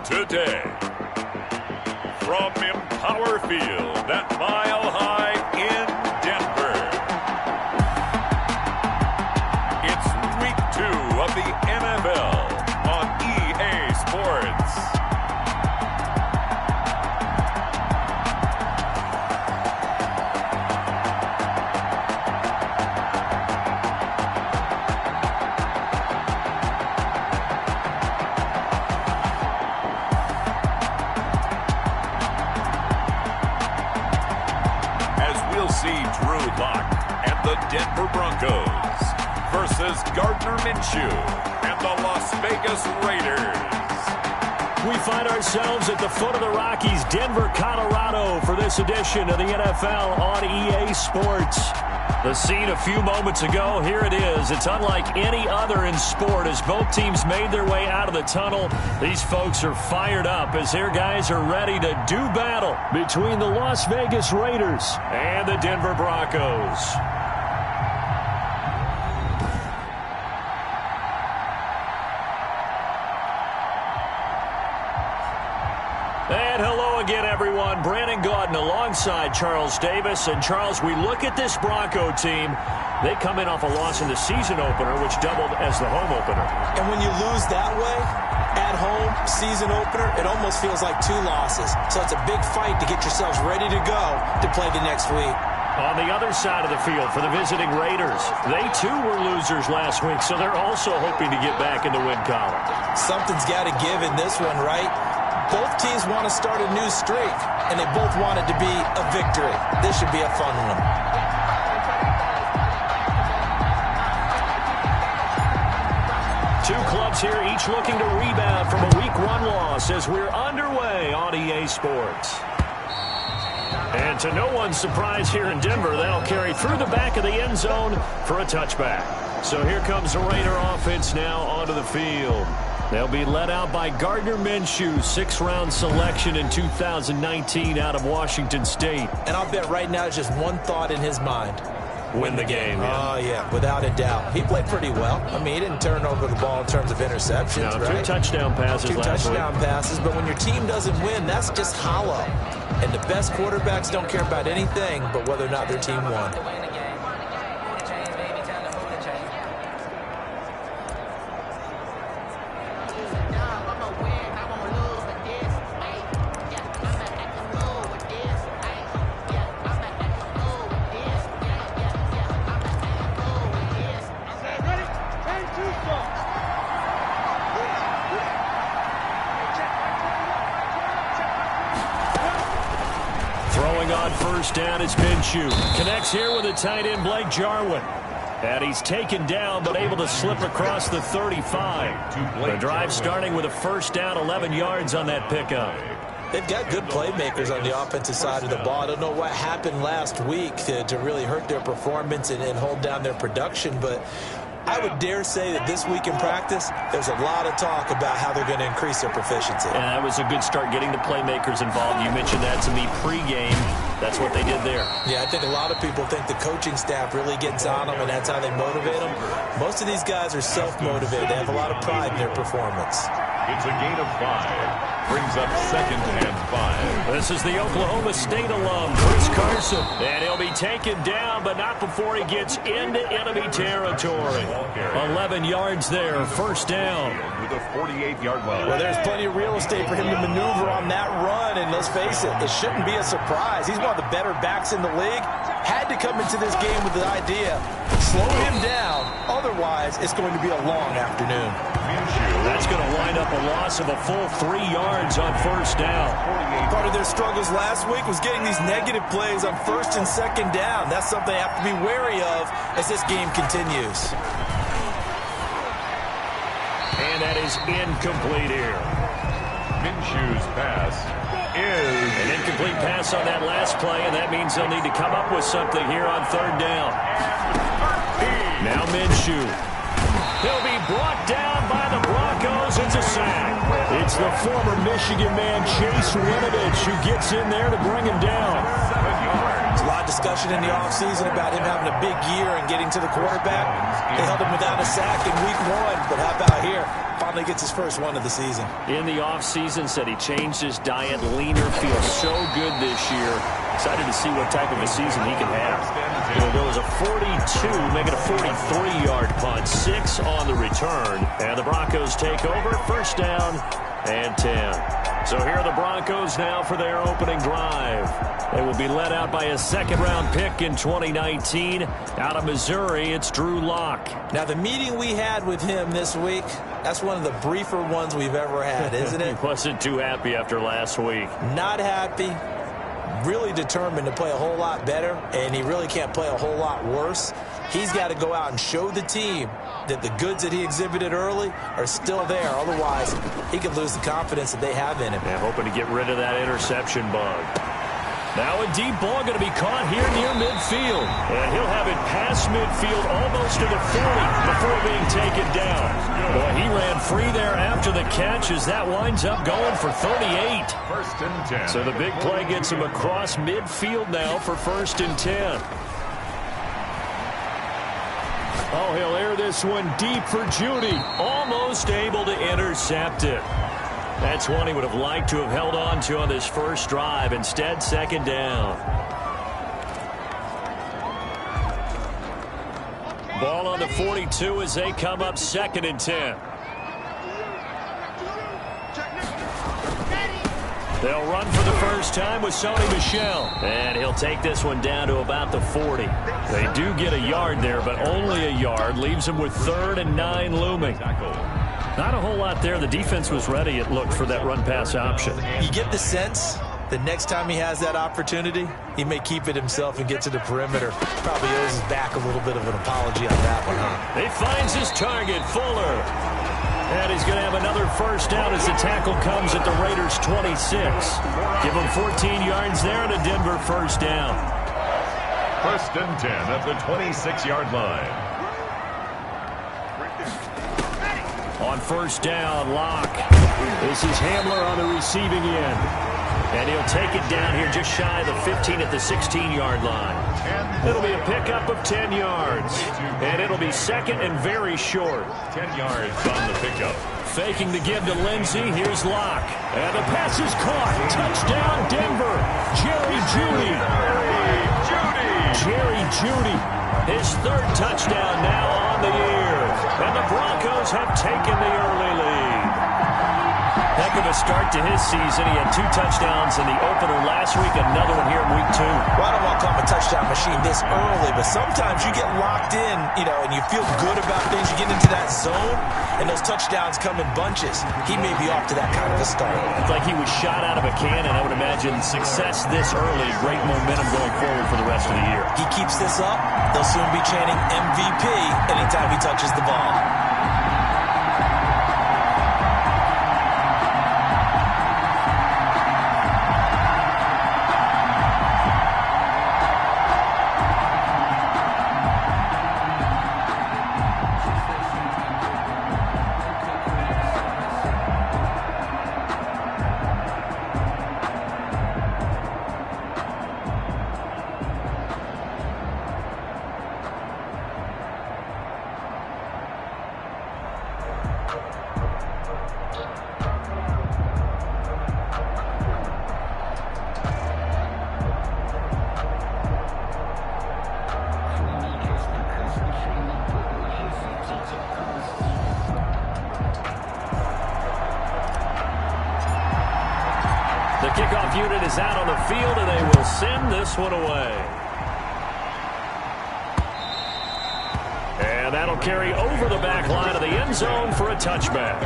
today. From Empower Field at Mile High in Denver, it's Week 2 of the NFL on EA Sports. Denver Broncos versus Gardner Minshew and the Las Vegas Raiders. We find ourselves at the foot of the Rockies, Denver, Colorado, for this edition of the NFL on EA Sports. The scene a few moments ago, here it is. It's unlike any other in sport as both teams made their way out of the tunnel. These folks are fired up as their guys are ready to do battle between the Las Vegas Raiders and the Denver Broncos. And hello again, everyone. Brandon Gaudin alongside Charles Davis. And, Charles, we look at this Bronco team. They come in off a loss in the season opener, which doubled as the home opener. And when you lose that way, at home, season opener, it almost feels like 2 losses. So it's a big fight to get yourselves ready to go to play the next week. On the other side of the field for the visiting Raiders, they too were losers last week, so they're also hoping to get back in the win column. Something's got to give in this one, right? Both teams want to start a new streak, and they both want it to be a victory. This should be a fun one. Two clubs here, each looking to rebound from a Week 1 loss as we're underway on EA Sports. And to no one's surprise here in Denver, that'll carry through the back of the end zone for a touchback. So here comes the Raider offense now onto the field. They'll be led out by Gardner Minshew, 6th-round selection in 2019 out of Washington State. And I'll bet right now just one thought in his mind. Win the game. Oh, yeah, without a doubt. He played pretty well. I mean, he didn't turn over the ball in terms of interceptions, no, right? 2 touchdown passes last week. 2 touchdown passes, but when your team doesn't win, that's just hollow. And the best quarterbacks don't care about anything but whether or not their team won. First down is Minshew. Connects here with a tight end, Blake Jarwin. And he's taken down, but able to slip across the 35. The drive starting with a first down, 11 yards on that pickup. They've got good playmakers on the offensive side of the ball. I don't know what happened last week to really hurt their performance and hold down their production, but I would dare say that this week in practice, there's a lot of talk about how they're going to increase their proficiency. And that was a good start getting the playmakers involved. You mentioned that to me pregame. That's what they did there. Yeah, I think a lot of people think the coaching staff really gets on them, and that's how they motivate them. Most of these guys are self-motivated. They have a lot of pride in their performance. It's a gain of 5. Brings up 2nd and 5. This is the Oklahoma State alum, Chris Carson. And he'll be taken down, but not before he gets into enemy territory. 11 yards there, first down. With a 48-yard line. Well, there's plenty of real estate for him to maneuver on that run, and let's face it, it shouldn't be a surprise. He's one of the better backs in the league. Had to come into this game with the idea, slow him down, otherwise it's going to be a long afternoon. That's going to wind up a loss of a full 3 yards on first down. Part of their struggles last week was getting these negative plays on 1st and 2nd down. That's something they have to be wary of as this game continues. And that is incomplete here. Minshew's pass is an incomplete pass on that last play, and that means they'll need to come up with something here on 3rd down. Now Minshew. He'll be brought down by the Broncos. It's a sack. It's the former Michigan man, Chase Winovich, who gets in there to bring him down. 7 yards. There's a lot that discussion in the offseason about him having a big year and getting to the quarterback. They held him without a sack in week 1, but how about here? Finally gets his first one of the season. In the offseason, said he changed his diet, leaner, feels so good this year. Excited to see what type of a season he can have. There was a 42, making a 43-yard punt, 6 on the return. And the Broncos take over, first down and 10. So here are the Broncos now for their opening drive. They will be led out by a second-round pick in 2019. Out of Missouri, it's Drew Lock. Now, the meeting we had with him this week, that's one of the briefer ones we've ever had, isn't it? He wasn't too happy after last week. Not happy. Really determined to play a whole lot better, and he really can't play a whole lot worse. He's got to go out and show the team that the goods that he exhibited early are still there. Otherwise, he could lose the confidence that they have in him. Yeah, hoping to get rid of that interception bug. Now a deep ball going to be caught here near midfield. And he'll have it past midfield almost to the 40 before being taken down. Boy, he ran free there after the catch as that winds up going for 38. First and 10. So the big play gets him across midfield now for first and 10. Oh, he'll air this one deep for Judy. Almost able to intercept it. That's one he would have liked to have held on to on this first drive. Instead, second down. Ball on the 42 as they come up second and 10. They'll run for the first time with Sony Michel. And he'll take this one down to about the 40. They do get a yard there, but only a yard. Leaves them with 3rd and 9 looming. Not a whole lot there. The defense was ready, it looked, for that run-pass option. You get the sense that next time he has that opportunity, he may keep it himself and get to the perimeter. Probably owes his back a little bit of an apology on that one, huh? He finds his target, Fuller. And he's going to have another first down as the tackle comes at the Raiders' 26. Give him 14 yards there and a Denver first down. First and 10 at the 26-yard line. On first down, Locke. This is Hamler on the receiving end. And he'll take it down here just shy of the 15 at the 16-yard line. It'll be a pickup of 10 yards. And it'll be second and very short. 10 yards on the pickup. Faking the give to Lindsey. Here's Locke. And the pass is caught. Touchdown, Denver. Jerry Jeudy. Jerry Jeudy. His 3rd touchdown now on the year. And the Broncos have taken the early lead. Heck of a start to his season. He had 2 touchdowns in the opener last week, another one here in week 2. Well, I don't want to call him a touchdown machine this early, but sometimes you get locked in, and you feel good about things. You get into that zone, and those touchdowns come in bunches. He may be off to that kind of a start. It's like he was shot out of a cannon. I would imagine success this early, great momentum going forward for the rest of the year. He keeps this up, they'll soon be chanting MVP anytime he touches the ball. The kickoff unit is out on the field, and they will send this one away. And that'll carry over the back line of the end zone for a touchback.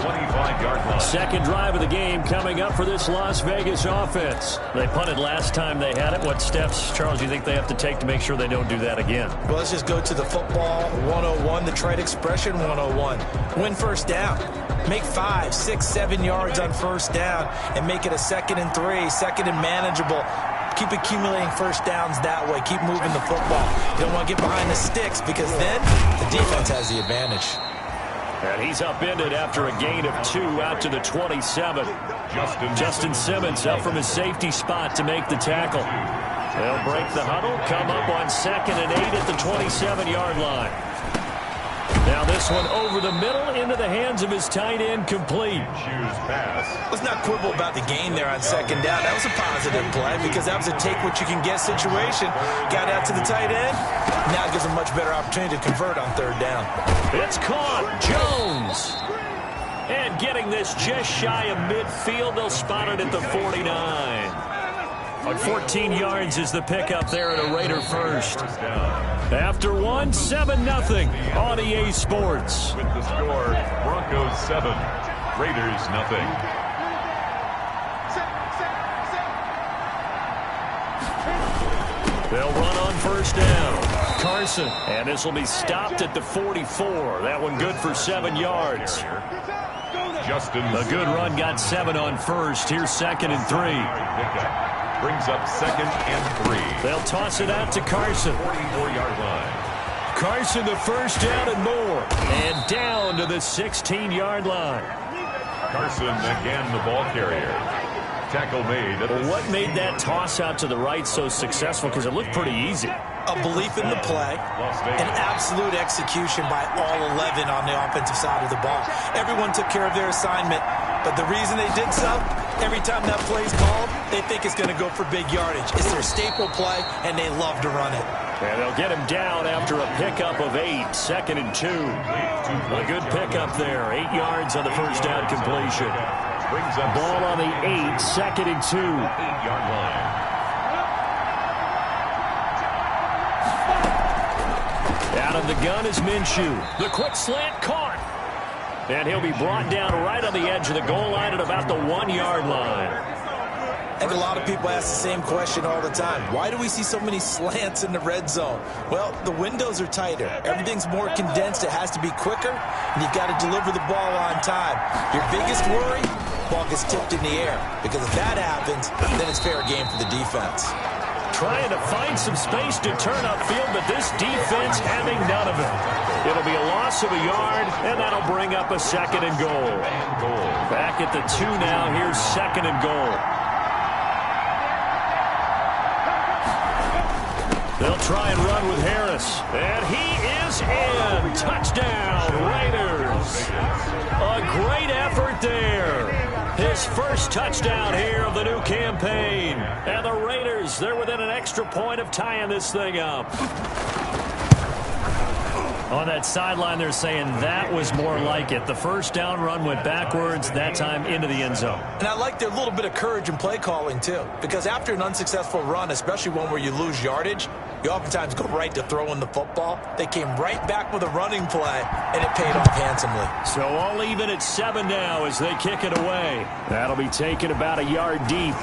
25-yard line. Second drive of the game coming up for this Las Vegas offense. They punted last time they had it. What steps, Charles, do you think they have to take to make sure they don't do that again? Well, let's just go to the football 101, the trade expression 101. Win first down. Make 5, 6, 7 yards on first down and make it a 2nd and 3, 2nd and manageable. Keep accumulating first downs that way. Keep moving the football. You don't want to get behind the sticks because then the defense has the advantage. And he's upended after a gain of 2 out to the 27. Justin Simmons up from his safety spot to make the tackle. They'll break the huddle, come up on 2nd and 8 at the 27-yard line. Now this one over the middle into the hands of his tight end, complete. Choose pass. Let's not quibble about the gain there on 2nd down. That was a positive play because that was a take-what-you-can-get situation. Got out to the tight end. Now it gives him a much better opportunity to convert on 3rd down. It's caught. Jones. And getting this just shy of midfield. They'll spot it at the 49. On 14 yards is the pickup there at a Raider first. After one, 7-0 on EA Sports. With the score, Broncos 7, Raiders 0. They'll run on 1st down. Carson, and this will be stopped at the 44. That one good for 7 yards. Justin. A good run got 7 on 1st. Here's 2nd and 3. Brings up 2nd and 3. They'll toss it out to Carson. 44-yard line. Carson, the 1st down and more. And down to the 16-yard line. Carson again the ball carrier. Tackle made. What made that toss out to the right so successful? Because it looked pretty easy. A belief in the play, an absolute execution by all 11 on the offensive side of the ball. Everyone took care of their assignment, but the reason they did so, every time that play is called, they think it's going to go for big yardage. It's their staple play, and they love to run it. And they'll get him down after a pickup of 8, 2nd and 2. A good pickup there, 8 yards on the 1st down completion. Ball on the 8, 2nd and 2. 8-yard line. Out of the gun is Minshew. The quick slant caught. And he'll be brought down right on the edge of the goal line at about the 1-yard line. I think a lot of people ask the same question all the time. Why do we see so many slants in the red zone? Well, the windows are tighter. Everything's more condensed. It has to be quicker, and you've got to deliver the ball on time. Your biggest worry, ball gets tipped in the air. Because if that happens, then it's fair game for the defense. Trying to find some space to turn upfield, but this defense having none of it. It'll be a loss of a yard, and that'll bring up a 2nd and goal. Back at the 2 now. Here's 2nd and goal. They'll try and run with Harris. And he is in. Touchdown, Raiders. A great effort there. His first touchdown here of the new campaign. And the Raiders, they're within an extra point of tying this thing up. On that sideline, they're saying that was more like it. The 1st down run went backwards, that time into the end zone. And I like their little bit of courage in play calling, too. Because after an unsuccessful run, especially one where you lose yardage, you oftentimes go right to throwing the football. They came right back with a running play, and it paid off handsomely. So all even at 7 now as they kick it away. That'll be taken about a yard deep.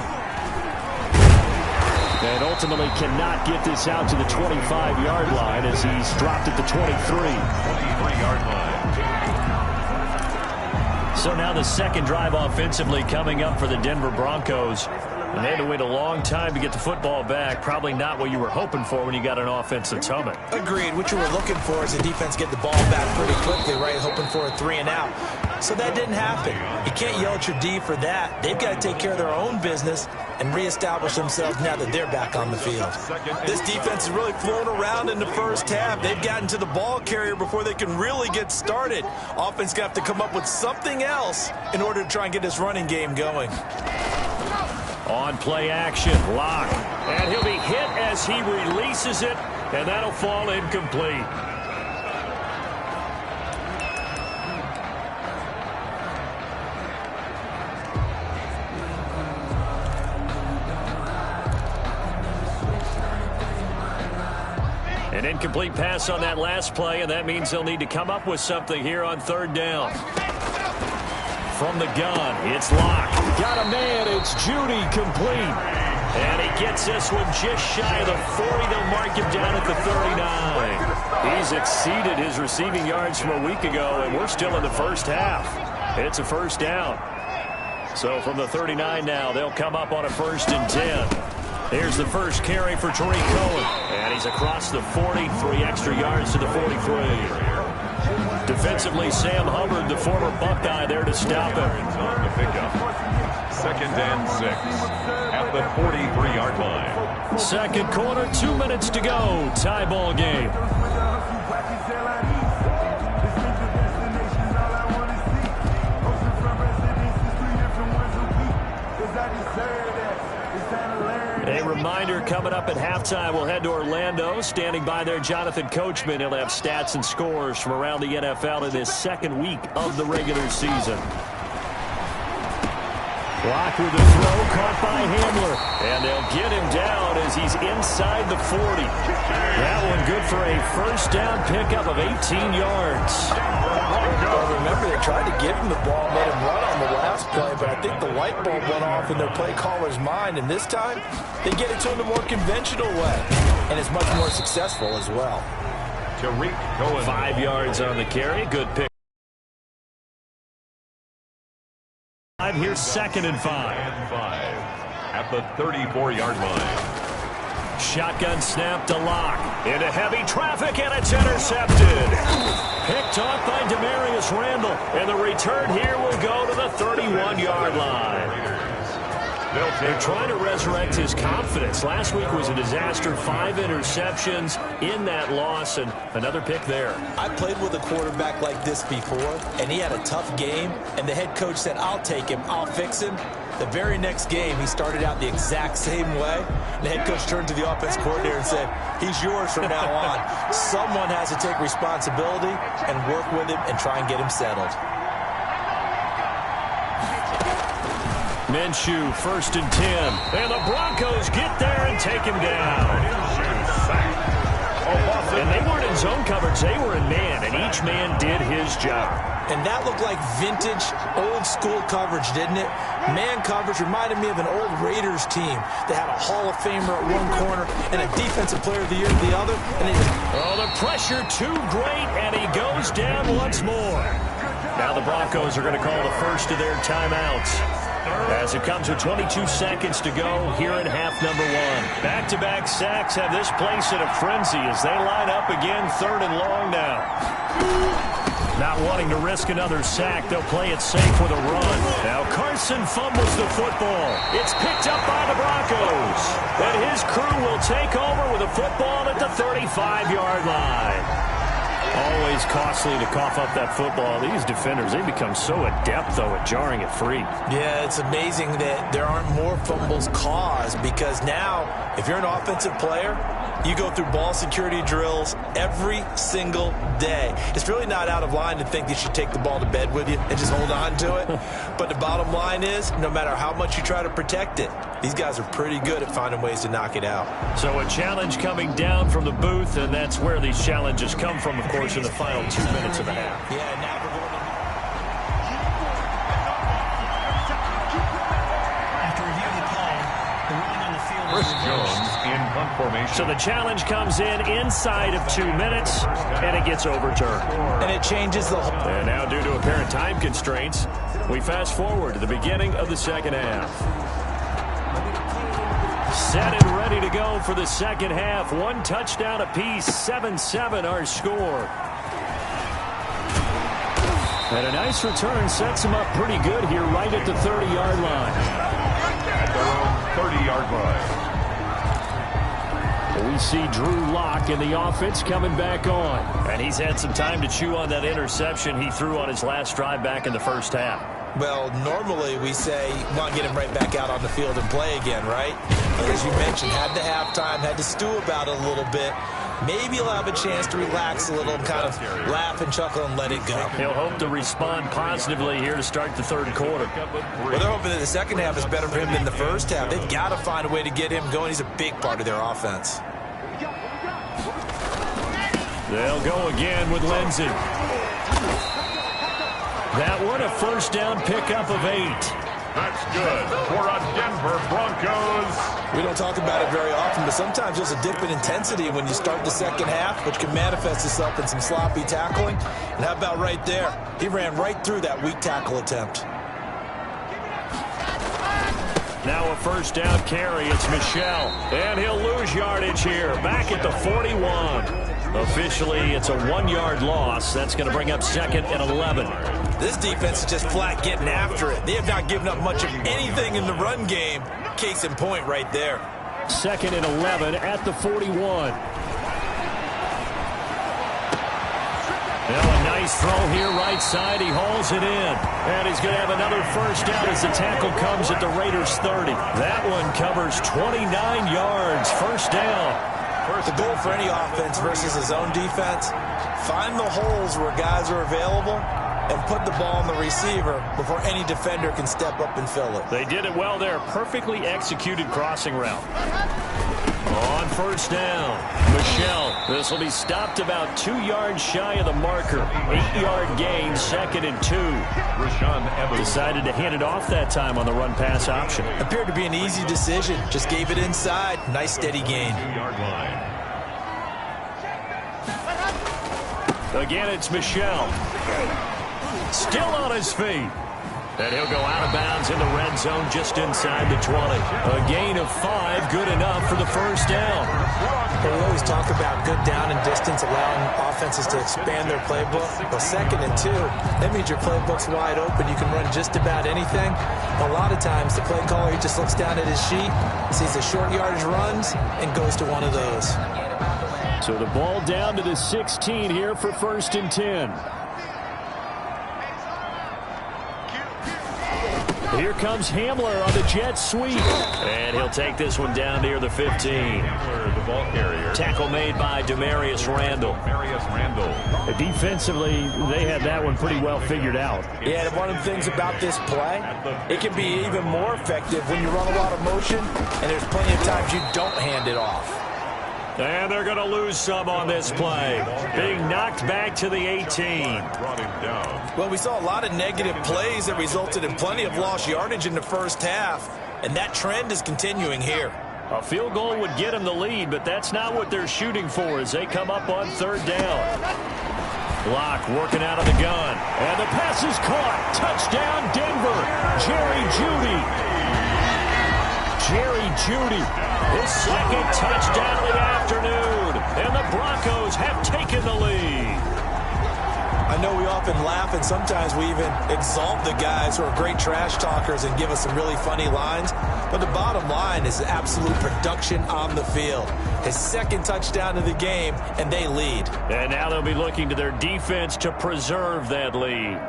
And ultimately cannot get this out to the 25-yard line as he's dropped at the 23. 23-yard line. So now the 2nd drive offensively coming up for the Denver Broncos. And they had to wait a long time to get the football back. Probably not what you were hoping for when you got an offense that's humming. Agreed. What you were looking for is the defense get the ball back pretty quickly, right? Hoping for a 3 and out. So that didn't happen. You can't yell at your D for that. They've got to take care of their own business and reestablish themselves now that they're back on the field. This defense is really flown around in the first half. They've gotten to the ball carrier before they can really get started. Offense got to come up with something else in order to try and get this running game going. On play action, Lock. And he'll be hit as he releases it, and that'll fall incomplete. An incomplete pass on that last play, and that means they'll need to come up with something here on 3rd down. From the gun, it's Lock. Got a man, it's Judy, complete. And he gets this one just shy of the 40. They'll mark him down at the 39. He's exceeded his receiving yards from a week ago, and we're still in the first half. It's a 1st down. So from the 39 now, they'll come up on a 1st and 10. Here's the first carry for Tariq Cohen. And he's across the 40, 3 extra yards to the 43. Defensively, Sam Hubbard, the former Buckeye, there to stop him. On the pickup. second and 6 at the 43-yard line. Second quarter, 2 minutes to go. Tie ball game. A reminder, coming up at halftime, we'll head to Orlando. Standing by there, Jonathan Coachman. He'll have stats and scores from around the NFL in his second week of the regular season. Block with the throw, caught by Hamler. And they'll get him down as he's inside the 40. That one good for a first down pickup of 18 yards. Well, remember, they tried to give him the ball, let him run on the last play, but I think the light bulb went off in their play caller's mind, and this time they get it to him the more conventional way, and it's much more successful as well. Tariq Cohen. 5 yards on the carry. Good pick. Here's second and 5. At the 34-yard line. Shotgun snap to Lock. Into heavy traffic, and it's intercepted. Picked off by Demarius Randall. And the return here will go to the 31-yard line. They're trying to resurrect his confidence. Last week was a disaster. 5 interceptions in that loss, and another pick there. I played with a quarterback like this before, and he had a tough game, and the head coach said, I'll take him, I'll fix him. The very next game, he started out the exact same way. The head coach turned to the offense coordinator and said, he's yours from now on. Someone has to take responsibility and work with him and try and get him settled. Minshew, first and 10. And the Broncos get there and take him down. And they weren't in zone coverage. They were in man, and each man did his job. And that looked like vintage, old-school coverage, didn't it? Man coverage reminded me of an old Raiders team that had a Hall of Famer at one corner and a Defensive Player of the Year at the other. And the pressure too great, and he goes down once more. Now the Broncos are going to call the first of their timeouts, as it comes with 22 seconds to go here in half number 1. Back-to-back sacks have this place in a frenzy as they line up again, third and long now. Not wanting to risk another sack, they'll play it safe with a run. Now Carson fumbles the football. It's picked up by the Broncos. And his crew will take over with a football at the 35-yard line. Always costly to cough up that football. These defenders, they become so adept, though, at jarring it free. Yeah, it's amazing that there aren't more fumbles caused, because now, if you're an offensive player, you go through ball security drills every single day. It's really not out of line to think you should take the ball to bed with you and just hold on to it. But the bottom line is, no matter how much you try to protect it, these guys are pretty good at finding ways to knock it out. So a challenge coming down from the booth, and that's where these challenges come from, of course, in the final 2 minutes of the half. Yeah, now we're going to... After review of the play, the ruling on the field Chris is Jones in punt formation. So the challenge comes in inside of 2 minutes, and it gets overturned. And it changes the whole... And now, due to apparent time constraints, we fast forward to the beginning of the second half. Set and ready to go for the second half. 1 touchdown apiece, 7-7 our score. And a nice return sets him up pretty good here right at the 30-yard line. At their own 30-yard line. We see Drew Lock in the offense coming back on. And he's had some time to chew on that interception he threw on his last drive back in the first half. Well, normally we say, want to get him right back out on the field and play again, right? But as you mentioned, had the halftime, had to stew about it a little bit. Maybe he'll have a chance to relax a little and kind of laugh and chuckle and let it go. He'll hope to respond positively here to start the third quarter. Well, they're hoping that the second half is better for him than the first half. They've got to find a way to get him going. He's a big part of their offense. They'll go again with Lindsey. That one, a first down pickup of 8. That's good for a Denver Broncos. We don't talk about it very often, but sometimes there's a dip in intensity when you start the second half, which can manifest itself in some sloppy tackling. And how about right there? He ran right through that weak tackle attempt. Now a first down carry. It's Michel. And he'll lose yardage here. Back at the 41. Officially, it's a 1-yard loss. That's going to bring up second and 11. This defense is just flat getting after it. They have not given up much of anything in the run game. Case in point right there. 2nd and 11 at the 41. Well, a nice throw here right side. He hauls it in. And he's going to have another first down as the tackle comes at the Raiders' 30. That one covers 29 yards. First down. The goal for any offense versus his own defense, find the holes where guys are available and put the ball on the receiver before any defender can step up and fill it. They did it well there. Perfectly executed crossing route. On first down, Michel. This will be stopped about 2 yards shy of the marker. 8-yard gain, 2nd and 2. Rashaan Evans Decided to hand it off that time on the run-pass option. Appeared to be an easy decision. Just gave it inside. Nice steady gain. 2-yard line. Again, it's Michel. Still on his feet. And he'll go out of bounds in the red zone just inside the 20. A gain of 5, good enough for the first down. We always talk about good down and distance, allowing offenses to expand their playbook. Well, 2nd and 2, that means your playbook's wide open. You can run just about anything. A lot of times, the play caller, he just looks down at his sheet, sees the short yardage runs, and goes to one of those. So the ball down to the 16 here for 1st and 10. Here comes Hamler on the jet sweep. And he'll take this one down near the 15. Hamler, the ball carrier. Tackle made by Demarius Randall. Defensively, they had that one pretty well figured out. Yeah, and one of the things about this play, it can be even more effective when you run a lot of motion, and there's plenty of times you don't hand it off. And they're going to lose some on this play. Being knocked back to the 18. Brought him down. Well, we saw a lot of negative plays that resulted in plenty of lost yardage in the first half, and that trend is continuing here. A field goal would get them the lead, but that's not what they're shooting for as they come up on 3rd down. Block working out of the gun. And the pass is caught. Touchdown, Denver. Jerry Jeudy. His 2nd touchdown of the afternoon. And the Broncos have taken the lead. I know we often laugh, and sometimes we even exalt the guys who are great trash talkers and give us some really funny lines. But the bottom line is absolute production on the field. His 2nd touchdown of the game, and they lead. And now they'll be looking to their defense to preserve that lead.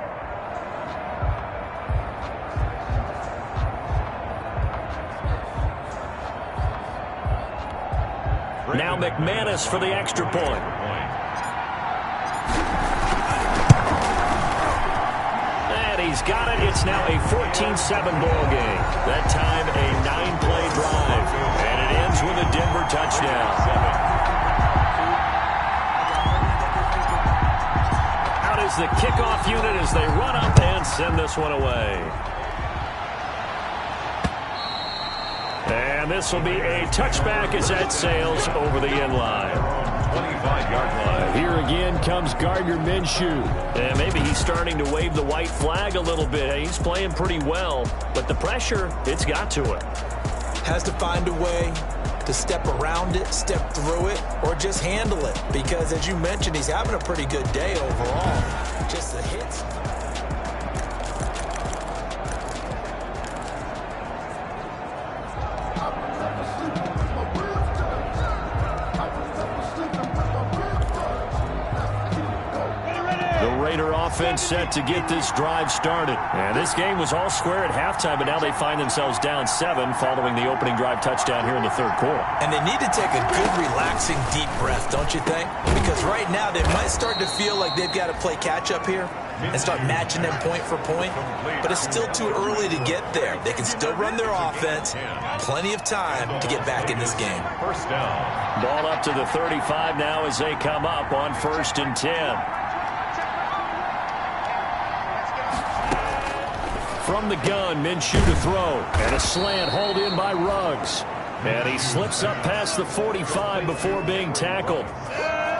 Now McManus for the extra point. And he's got it. It's now a 14-7 ball game. That time a 9-play drive. And it ends with a Denver touchdown. Out is the kickoff unit as they run up and send this one away. And this will be a touchback as that sails over the end line. 25-yard line. Here again comes Gardner Minshew. And maybe he's starting to wave the white flag a little bit. He's playing pretty well, but the pressure, it's got to it. Has to find a way to step around it, step through it, or just handle it. Because as you mentioned, he's having a pretty good day overall. Just the hits. Offense set to get this drive started. And this game was all square at halftime, but now they find themselves down 7 following the opening drive touchdown here in the 3rd quarter. And they need to take a good, relaxing, deep breath, don't you think? Because right now they might start to feel like they've got to play catch-up here and start matching them point for point. But it's still too early to get there. They can still run their offense. Plenty of time to get back in this game. First down. Ball up to the 35 now as they come up on 1st and 10. From the gun, Minshew to throw. And a slant hauled in by Ruggs. And he slips up past the 45 before being tackled.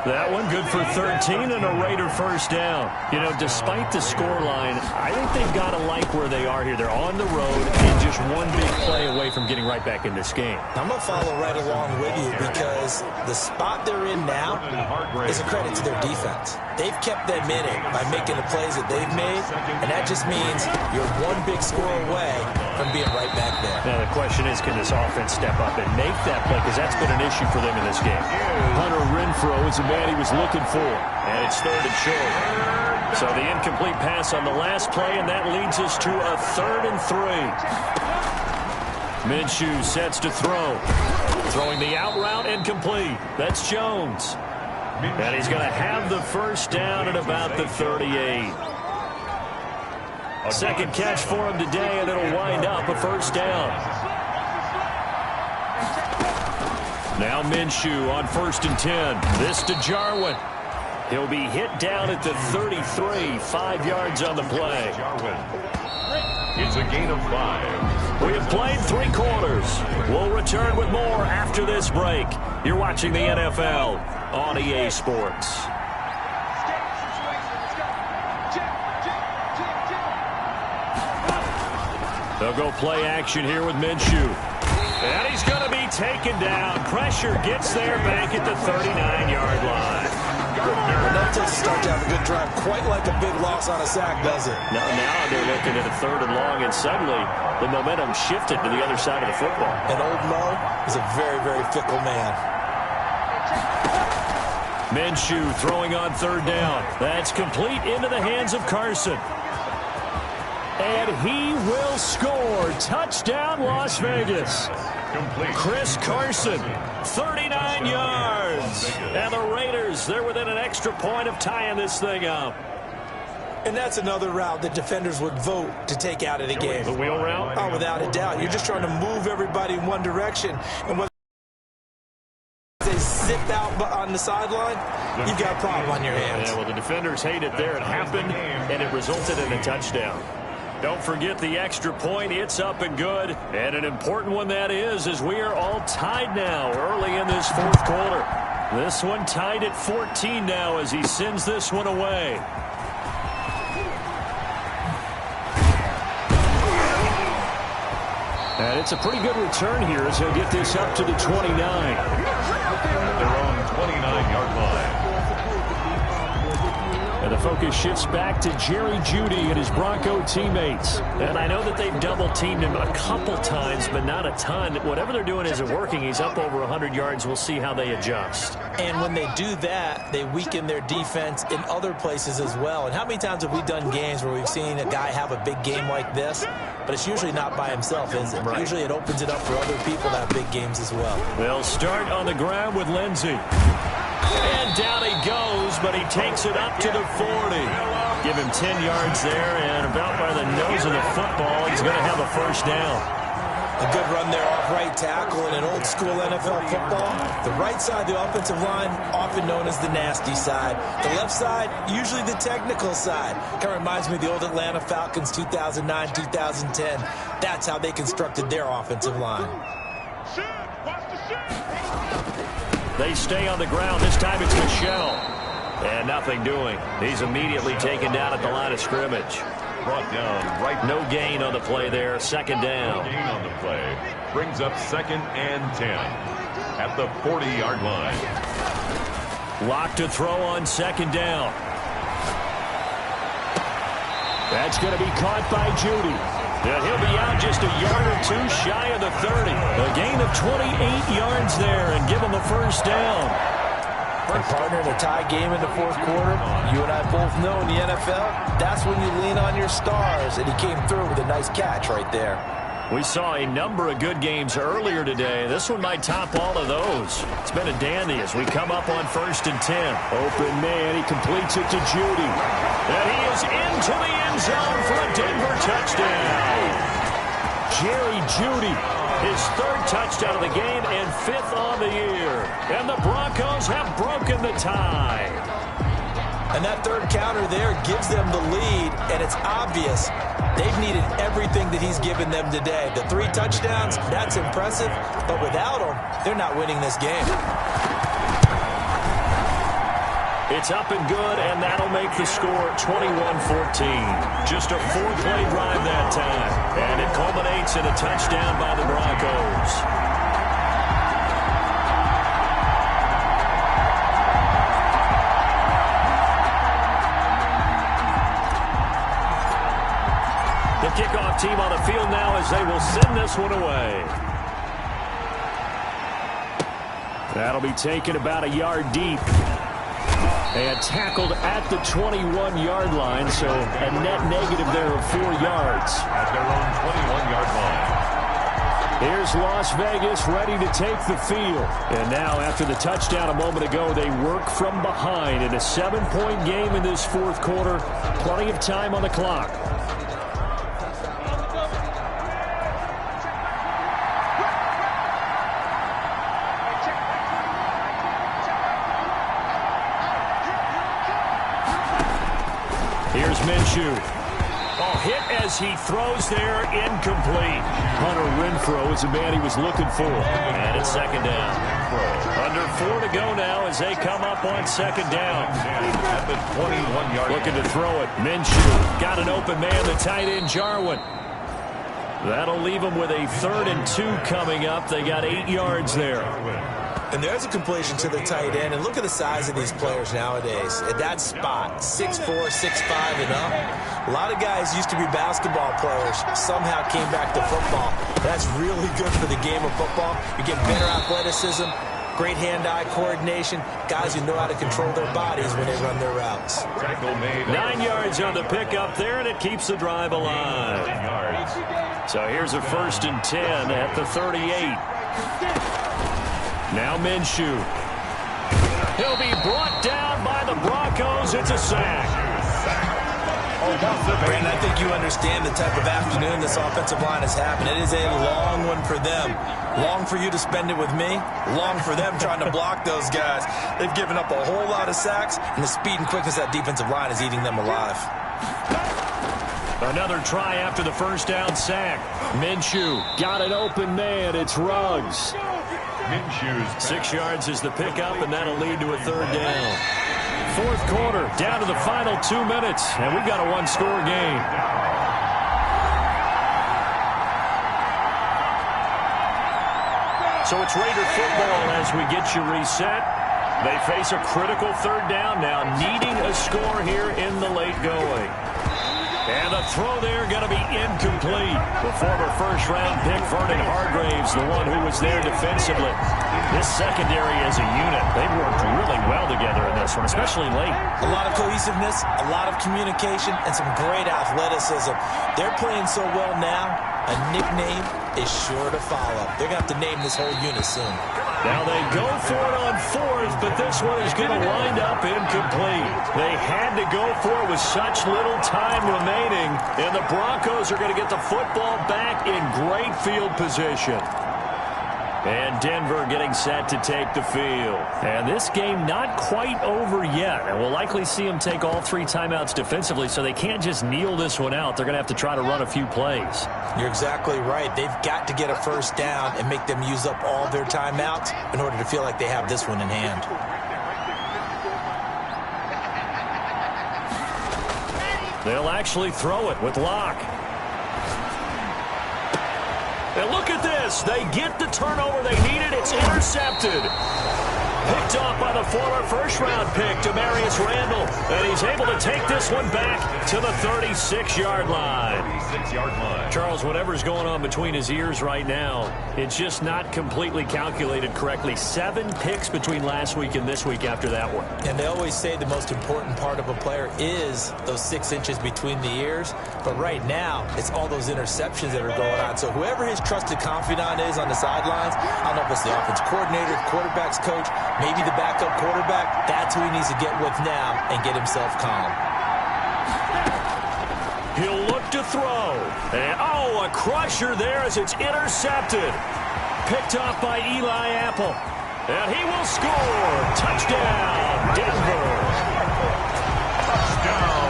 That one good for 13 and a Raider first down. You know, despite the scoreline, I think they've got to like where they are here. They're on the road, and just one big play stay away from getting right back in this game. I'm going to follow right along with you because the spot they're in now is a credit to their defense. They've kept them in it by making the plays that they've made, and that just means you're one big score away from being right back there. Now, the question is, can this offense step up and make that play? Because that's been an issue for them in this game. Hunter Renfrow is the man he was looking for. And it's third and short. So the incomplete pass on the last play, and that leads us to a 3rd and 3. Minshew sets to throw. Throwing the out route, incomplete. That's Jones. And he's going to have the first down at about the 38. Second catch for him today, and it'll wind up a first down. Now Minshew on 1st and 10. This to Jarwin. He'll be hit down at the 33, 5 yards on the play. It's a gain of 5. We have played 3 quarters. We'll return with more after this break. You're watching the NFL on EA Sports. They'll go play action here with Minshew. And he's going to be taken down. Pressure gets there back at the 39-yard line. Enough to start to have a good drive, quite like a big loss on a sack, does it? Now they're looking at a 3rd and long, and suddenly the momentum shifted to the other side of the football. And old Mo is a very, very fickle man. Minshew throwing on 3rd down. That's complete into the hands of Carson. And he will score. Touchdown, Las Vegas. Complete. Chris Carson, 39 yards. And the Raiders, they're within an extra point of tying this thing up. And that's another route that defenders would vote to take out of the game. The wheel route? Oh, without a doubt. You're just trying to move everybody in one direction. And when they zip out on the sideline, you've got a problem on your hands. Yeah, well, the defenders hate it there. It happened, and it resulted in a touchdown. Don't forget the extra point. It's up and good. And an important one that is, as we are all tied now early in this 4th quarter. This one tied at 14 now as he sends this one away. And it's a pretty good return here as he'll get this up to the 29. Their own 29-yard line. And the focus shifts back to Jerry Jeudy and his Bronco teammates. And I know that they've double-teamed him a couple times, but not a ton. Whatever they're doing isn't working. He's up over 100 yards. We'll see how they adjust. And when they do that, they weaken their defense in other places as well. And how many times have we done games where we've seen a guy have a big game like this, but it's usually not by himself, is it? Right. Usually it opens it up for other people to have big games as well. They'll start on the ground with Lindsey. And down he goes, but he takes it up to the 40. Give him 10 yards there, and about by the nose of the football, he's going to have a first down. A good run there off right tackle in an old-school NFL football. The right side of the offensive line, often known as the nasty side. The left side, usually the technical side. Kind of reminds me of the old Atlanta Falcons 2009-2010. That's how they constructed their offensive line. They stay on the ground. This time it's Michelle. And nothing doing. He's immediately taken down at the line of scrimmage. Brought down right. No gain on the play there. 2nd down. No gain on the play. Brings up 2nd and 10 at the 40-yard line. Lock to throw on 2nd down. That's going to be caught by Jeudy. And he'll be out just a yard or 2 shy of the 30. A gain of 28 yards there and give him a first down. And partner, in a tie game in the 4th quarter, you and I both know in the NFL, that's when you lean on your stars, and he came through with a nice catch right there. We saw a number of good games earlier today. This one might top all of those. It's been a dandy as we come up on 1st and 10. Open man, he completes it to Jeudy. And he is into the end zone for a Denver touchdown. Jerry Jeudy, his 3rd touchdown of the game and 5th on the year. And the Broncos have broken the tie. And that 3rd counter there gives them the lead, and it's obvious they've needed everything that he's given them today. The 3 touchdowns, that's impressive, but without him, they're not winning this game. It's up and good, and that'll make the score 21-14. Just a 4-play drive that time, and it culminates in a touchdown by the Broncos. The kickoff team on the field now as they will send this one away. That'll be taken about a yard deep. And tackled at the 21-yard line, so a net negative there of 4 yards. At their own 21-yard line. Here's Las Vegas ready to take the field. And now, after the touchdown a moment ago, they work from behind in a 7-point game in this fourth quarter. Plenty of time on the clock. Here's Minshew. Oh, hit as he throws there, incomplete. Hunter Renfrow is the man he was looking for. And it's second down. Under 4 to go now as they come up on second down. At the 21-yard line. Looking to throw it. Minshew got an open man, the tight end, Jarwin. That'll leave them with a 3rd and 2 coming up. They got 8 yards there. And there's a completion to the tight end. And look at the size of these players nowadays. At that spot, 6'4", 6'5", and up. A lot of guys used to be basketball players, somehow came back to football. That's really good for the game of football. You get better athleticism, great hand-eye coordination, guys who know how to control their bodies when they run their routes. 9 yards on the pickup there, and it keeps the drive alive. So here's a 1st and 10 at the 38. Now Minshew. He'll be brought down by the Broncos. It's a sack. Brandon, I think you understand the type of afternoon this offensive line has happened. It is a long one for them. Long for you to spend it with me. Long for them trying to block those guys. They've given up a whole lot of sacks, and the speed and quickness of that defensive line is eating them alive. Another try after the first down sack. Minshew got an open man. It's Ruggs. 6 yards is the pickup, and that'll lead to a 3rd down. Fourth quarter, down to the final 2 minutes, and we've got a 1-score game. So it's Raider football as we get you reset. They face a critical 3rd down now, needing a score here in the late going. And the throw there going to be incomplete. The former first-round pick, Vernon Hargraves, the one who was there defensively. This secondary as a unit, they've worked really well together in this one, especially late. A lot of cohesiveness, a lot of communication, and some great athleticism. They're playing so well now, a nickname is sure to follow. They're going to have to name this whole unit soon. Now they go for it on 4th, but this one is going to wind up incomplete. They had to go for it with such little time remaining, and the Broncos are going to get the football back in great field position. And Denver getting set to take the field. And this game not quite over yet. And we'll likely see them take all 3 timeouts defensively, so they can't just kneel this one out. They're going to have to try to run a few plays. You're exactly right. They've got to get a 1st down and make them use up all their timeouts in order to feel like they have this one in hand. They'll actually throw it with Locke. And look at this. They get the turnover they needed. It's intercepted. Picked off by the former first-round pick, Demarius Randall. And he's able to take this one back to the 36-yard line. 36-yard line. Charles, whatever's going on between his ears right now, it's just not completely calculated correctly. 7 picks between last week and this week after that one. And they always say the most important part of a player is those 6 inches between the ears. But right now, it's all those interceptions that are going on. So whoever his trusted confidant is on the sidelines, I don't know if it's the offense coordinator, quarterback's coach, maybe the backup quarterback, that's who he needs to get with now and get himself calm. He'll look to throw. And, a crusher there as it's intercepted. Picked off by Eli Apple. And he will score. Touchdown, Denver. Touchdown.